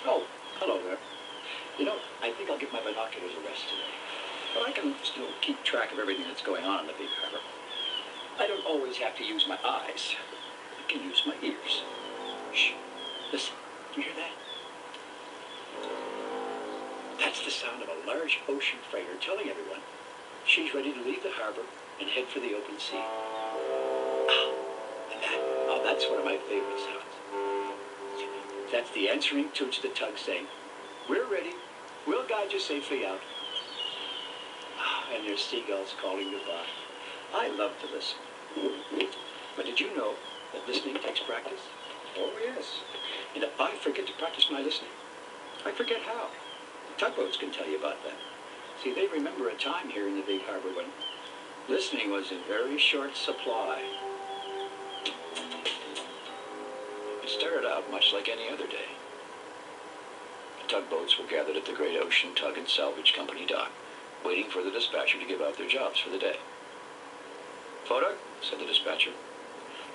Oh, hello there. I think I'll give my binoculars a rest today. But I can still keep track of everything that's going on in the big harbor. I don't always have to use my eyes. I can use my ears. Shh. Listen. Do you hear that? That's the sound of a large ocean freighter telling everyone she's ready to leave the harbor and head for the open sea. That's one of my favorite sounds. That's the answering toots of the tug saying, "We're ready. We'll guide you safely out." And there's seagulls calling goodbye. I love to listen. But did you know that listening takes practice? Oh, yes. And if I forget to practice my listening, I forget how. Tugboats can tell you about that. See, they remember a time here in the big harbor when listening was in very short supply. It started out much like any other day. The tugboats were gathered at the Great Ocean Tug and Salvage Company dock, waiting for the dispatcher to give out their jobs for the day. "Photo," said the dispatcher.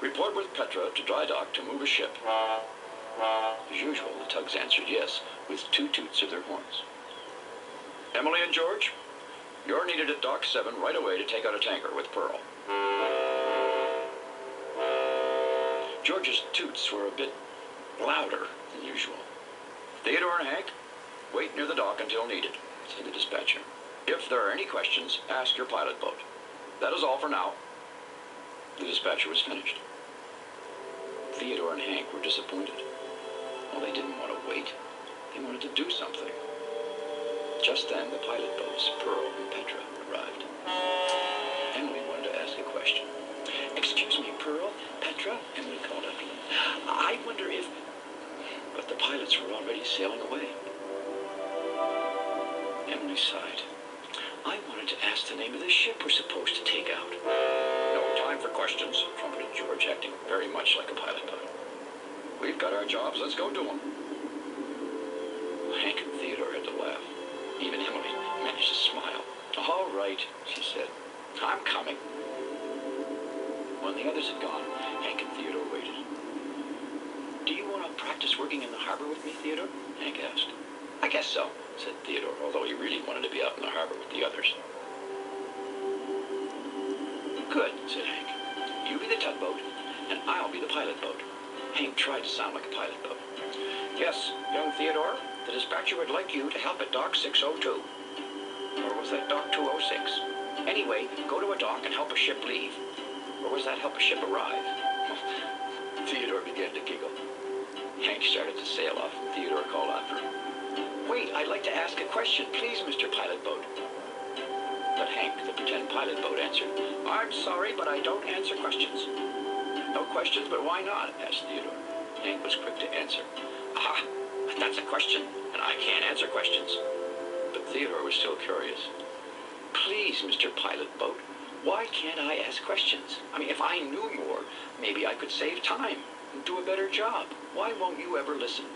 "Report with Petra to dry dock to move a ship." As usual, the tugs answered yes, with 2 toots of their horns. "Emily and George, you're needed at dock 7 right away to take out a tanker with Pearl." George's toots were a bit louder than usual. "Theodore and Hank, wait near the dock until needed," said the dispatcher. "If there are any questions, ask your pilot boat. That is all for now." The dispatcher was finished. Theodore and Hank were disappointed. Well, they didn't want to wait. They wanted to do something. Just then, the pilot boats, Pearl and Petra, arrived. Emily wanted to ask a question. "Excuse me, Pearl, Petra," Emily called after them. "I wonder if..." But the pilots were already sailing away. Emily sighed. "I wanted to ask the name of the ship we're supposed to take out." "No time for questions," trumpeted George, acting very much like a pilot boat. "We've got our jobs, let's go do them." Hank and Theodore had to laugh. Even Emily managed to smile. "All right," she said. "I'm coming." When the others had gone, Hank and Theodore waited. "Do you want to practice working in the harbor with me, Theodore?" Hank asked. "I guess so," said Theodore, although he really wanted to be out in the harbor with the others. "Good," said Hank. "You be the tugboat, and I'll be the pilot boat." Hank tried to sound like a pilot boat. "Yes, young Theodore, the dispatcher would like you to help at dock 602. Or was that dock 206? Anyway, go to a dock and help a ship leave. Or was that help a ship arrive?" Theodore began to giggle. Hank started to sail off, and Theodore called after him. "Wait, I'd like to ask a question, please, Mr. Pilot Boat." But Hank, the pretend pilot boat, answered, "I'm sorry, but I don't answer questions." "No questions, but why not?" asked Theodore. Hank was quick to answer. But that's a question, and I can't answer questions." But Theodore was still curious. "Please, Mr. Pilot Boat, why can't I ask questions? I mean, if I knew more, maybe I could save time and do a better job. Why won't you ever listen?"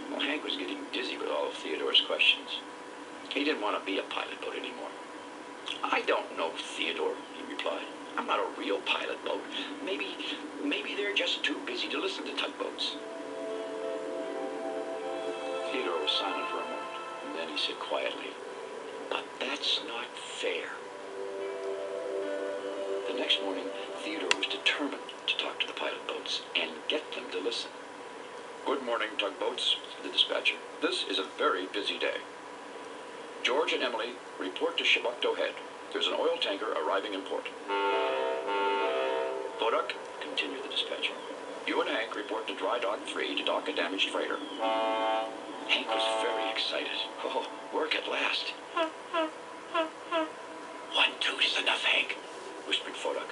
Well, Hank was getting dizzy with all of Theodore's questions. He didn't want to be a pilot boat anymore. "I don't know, Theodore," he replied. "I'm not a real pilot boat. Maybe they're just too busy to listen to tugboats." Theodore was silent for a moment, and then he said quietly, "But that's not fair." The next morning, Theodore was determined to talk to the pilot boats and get them to listen. "Good morning, tugboats," said the dispatcher. "This is a very busy day. George and Emily, report to Chebucto Head. There's an oil tanker arriving in port." "Voduk," continued the dispatcher, "you and Hank report to dry dock 3 to dock a damaged freighter." Hank was very excited. "Oh, work at last." "1 toot is enough, Hank," whispered Voduk.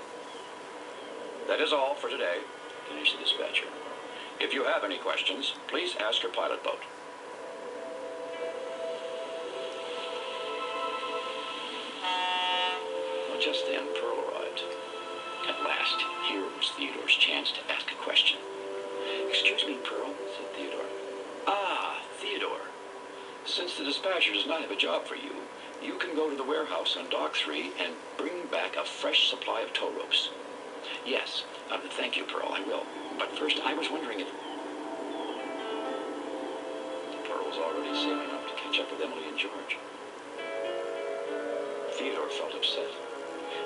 "That is all for today," finished the dispatcher. "If you have any questions, please ask your pilot boat." Well, just then, Pearl arrived. At last, here was Theodore's chance to ask a question. "Excuse me, Pearl," said Theodore. "Ah, Theodore. Since the dispatcher does not have a job for you, you can go to the warehouse on dock 3 and bring back a fresh supply of tow ropes." "Yes, thank you, Pearl, I will. But first, I was wondering if..." was already sailing up to catch up with Emily and George. Theodore felt upset.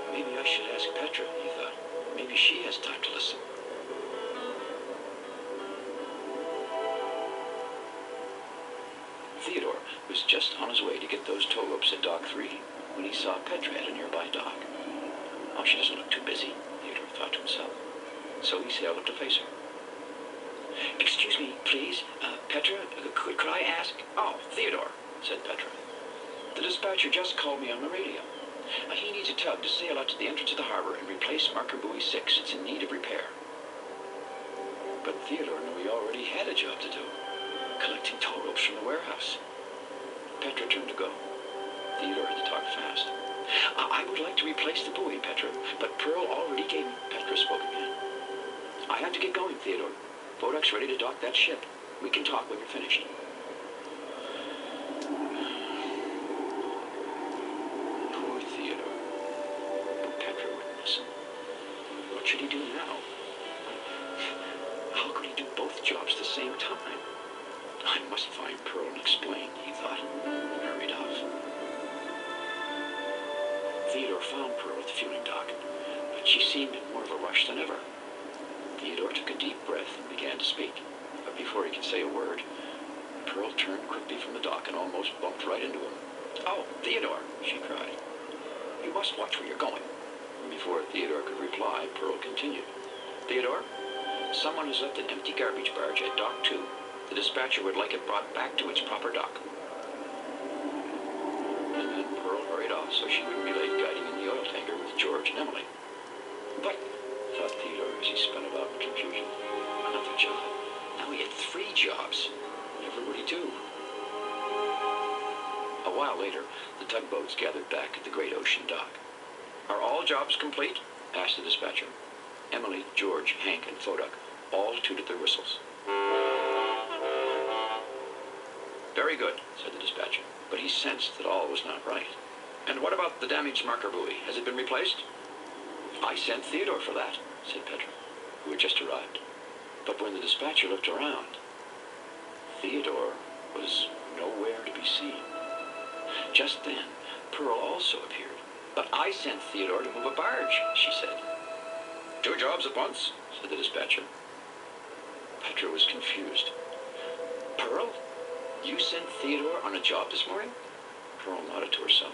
Maybe I should ask Petra, he thought. Maybe she has time to listen. Theodore was just on his way to get those tow ropes at Dock 3 when he saw Petra at a nearby dock. Oh, she doesn't look too busy, Theodore thought to himself. So he sailed up to face her. Excuse me, please, Petra, could I ask? Oh, Theodore, said Petra. The dispatcher just called me on the radio. He needs a tug to sail out to the entrance of the harbor and replace marker buoy 6. It's in need of repair. But Theodore knew he already had a job to do, collecting tow ropes from the warehouse. Petra turned to go. Theodore had to talk fast. I would like to replace the buoy, Petra, but Pearl already gave me. Petra spoke again. I have to get going, Theodore. Vodak's ready to dock that ship. We can talk when you're finished. Poor Theodore. But Petra wouldn't listen. What should he do now? How could he do both jobs at the same time? I must find Pearl and explain, he thought, and hurried off. Theodore found Pearl at the fueling dock, but she seemed in more of a rush than ever. Theodore took a deep breath and began to speak, but before he could say a word, Pearl turned quickly from the dock and almost bumped right into him. Oh, Theodore, she cried. You must watch where you're going. And before Theodore could reply, Pearl continued. Theodore, someone has left an empty garbage barge at Dock 2. The dispatcher would like it brought back to its proper dock. And then Pearl hurried off so she wouldn't be late guiding in the oil tanker with George and Emily. But, thought Theodore as he spun about in confusion, another job. Now he had 3 jobs. Never would he do. A while later, the tugboats gathered back at the great ocean dock. Are all jobs complete? Asked the dispatcher. Emily, George, Hank, and Thodak all tooted their whistles. Very good, said the dispatcher, but he sensed that all was not right. And what about the damaged marker buoy? Has it been replaced? I sent Theodore for that, said Petra, who had just arrived. But when the dispatcher looked around, Theodore was nowhere to be seen. Just then, Pearl also appeared. But I sent Theodore to move a barge, she said. 2 jobs at once, said the dispatcher. Petra was confused. Pearl? You sent Theodore on a job this morning? Pearl nodded to herself.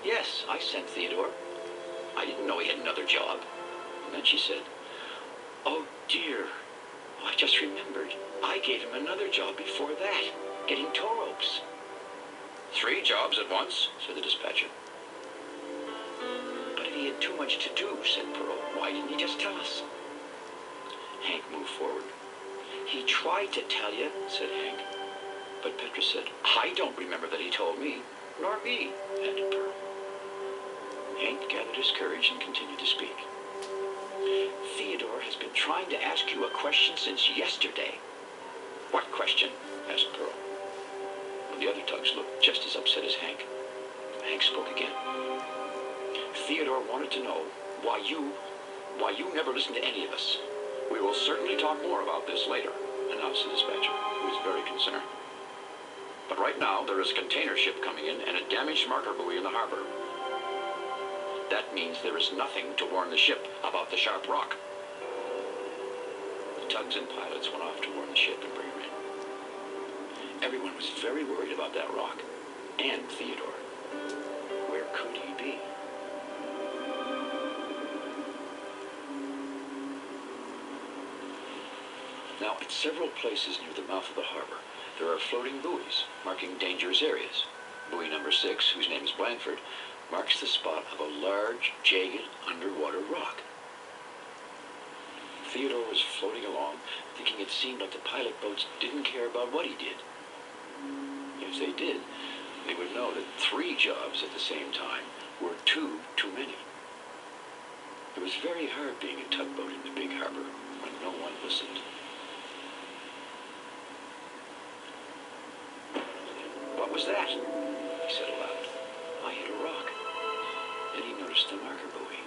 Yes, I sent Theodore. I didn't know he had another job. And then she said, oh dear, I just remembered. I gave him another job before that, getting tow ropes. 3 jobs at once, said the dispatcher. But if he had too much to do, said Pearl, why didn't he just tell us? Hank moved forward. He tried to tell you, said Hank. But Petra said, I don't remember that he told me, nor me, added Pearl. Hank gathered his courage and continued to speak. Theodore has been trying to ask you a question since yesterday. What question? Asked Pearl. Well, the other tugs looked just as upset as Hank. Hank spoke again. Theodore wanted to know why you never listened to any of us. We will certainly talk more about this later, announced the dispatcher, who was very concerned. But right now, there is a container ship coming in and a damaged marker buoy in the harbor. That means there is nothing to warn the ship about the sharp rock. The tugs and pilots went off to warn the ship and bring her in. Everyone was very worried about that rock, and Theodore. Where could he be? Now, at several places near the mouth of the harbor, there are floating buoys marking dangerous areas. Buoy number 6, whose name is Blandford, marks the spot of a large, jagged, underwater rock. Theodore was floating along, thinking it seemed like the pilot boats didn't care about what he did. If they did, they would know that 3 jobs at the same time were 2 too many. It was very hard being a tugboat in the big harbor when no one listened. What was that? He said aloud. I hit a rock. Then he noticed the marker buoy.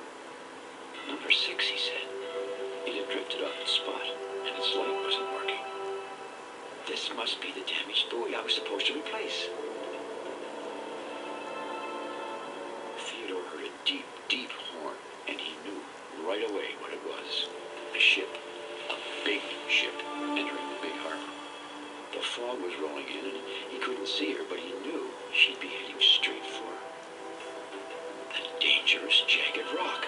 Number 6, he said. It had drifted off its spot, and its light wasn't working. This must be the damaged buoy I was supposed to replace. Theodore heard a deep, deep horn, and he knew right away what it was. A ship. A big ship entering the big harbor. The fog was rolling in, and he couldn't see her, but he knew she'd be heading straight for the dangerous jagged rock.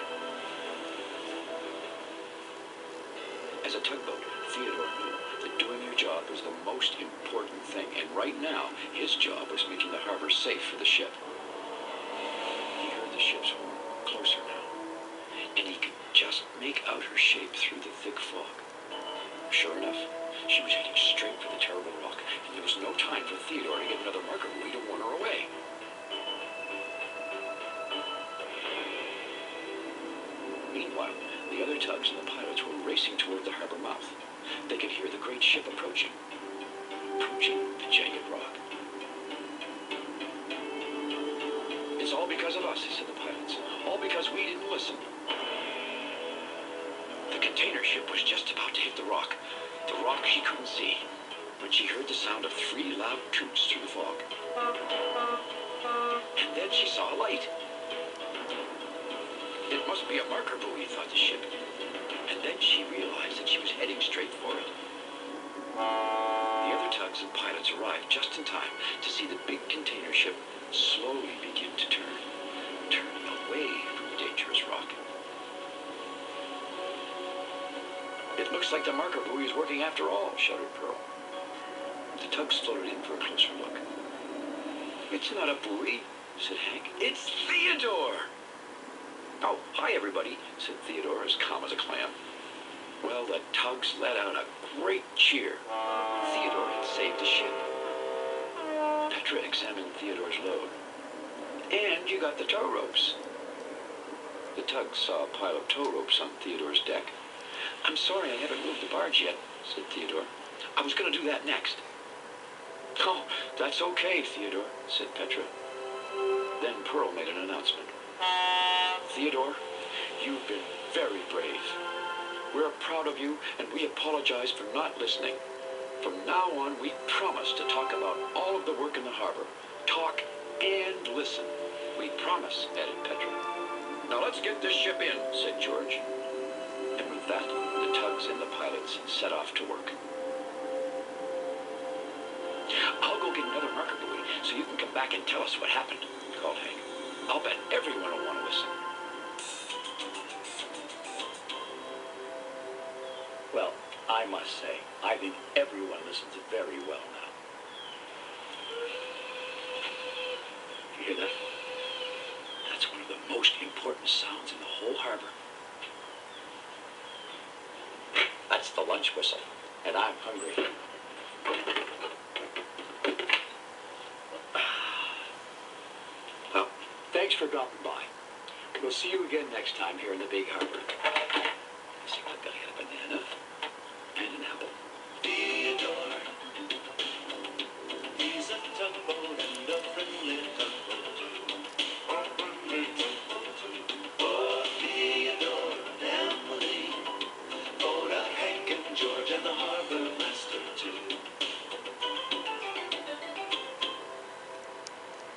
As a tugboat, Theodore knew that doing your job was the most important thing, and right now, his job was making the harbor safe for the ship. He heard the ship's horn, closer now, and he could just make out her shape through the thick fog. Sure enough, she was heading straight for the terrible rock, and there was no time for Theodore to get another marker buoy to warn her away. Meanwhile, the other tugs and the pilots were racing toward the harbor mouth. They could hear the great ship approaching the jagged rock. It's all because of us, said the pilots. All because we didn't listen. The container ship was just about to hit the rock she couldn't see, when she heard the sound of 3 loud toots through the fog. And then she saw a light. It must be a marker buoy, thought the ship. And then she realized that she was heading straight for it. The other tugs and pilots arrived just in time to see the big container ship slowly begin to turn away from the dangerous rock. It looks like the marker buoy is working after all, shouted Pearl. The tugs floated in for a closer look. It's not a buoy, said Hank. It's Theodore! Oh, hi, everybody, said Theodore, as calm as a clam. Well, the tugs let out a great cheer. Theodore had saved the ship. Petra examined Theodore's load. And you got the tow ropes. The tugs saw a pile of tow ropes on Theodore's deck. I'm sorry I haven't moved the barge yet, said Theodore. I was going to do that next. Oh, that's okay, Theodore, said Petra. Then Pearl made an announcement. Theodore, you've been very brave. We're proud of you, and we apologize for not listening. From now on, we promise to talk about all of the work in the harbor. Talk and listen. We promise, added Petra. Now let's get this ship in, said George. And with that, the tugs and the pilots set off to work. I'll go get another marker buoy so you can come back and tell us what happened, called Hank. I'll bet everyone will want to listen. Well, I must say, I think everyone listens very well now. You hear that? That's one of the most important sounds in the whole harbor. That's the lunch whistle, and I'm hungry. Well, thanks for dropping by. We'll see you again next time here in the big harbor. I think I've got to get a banana.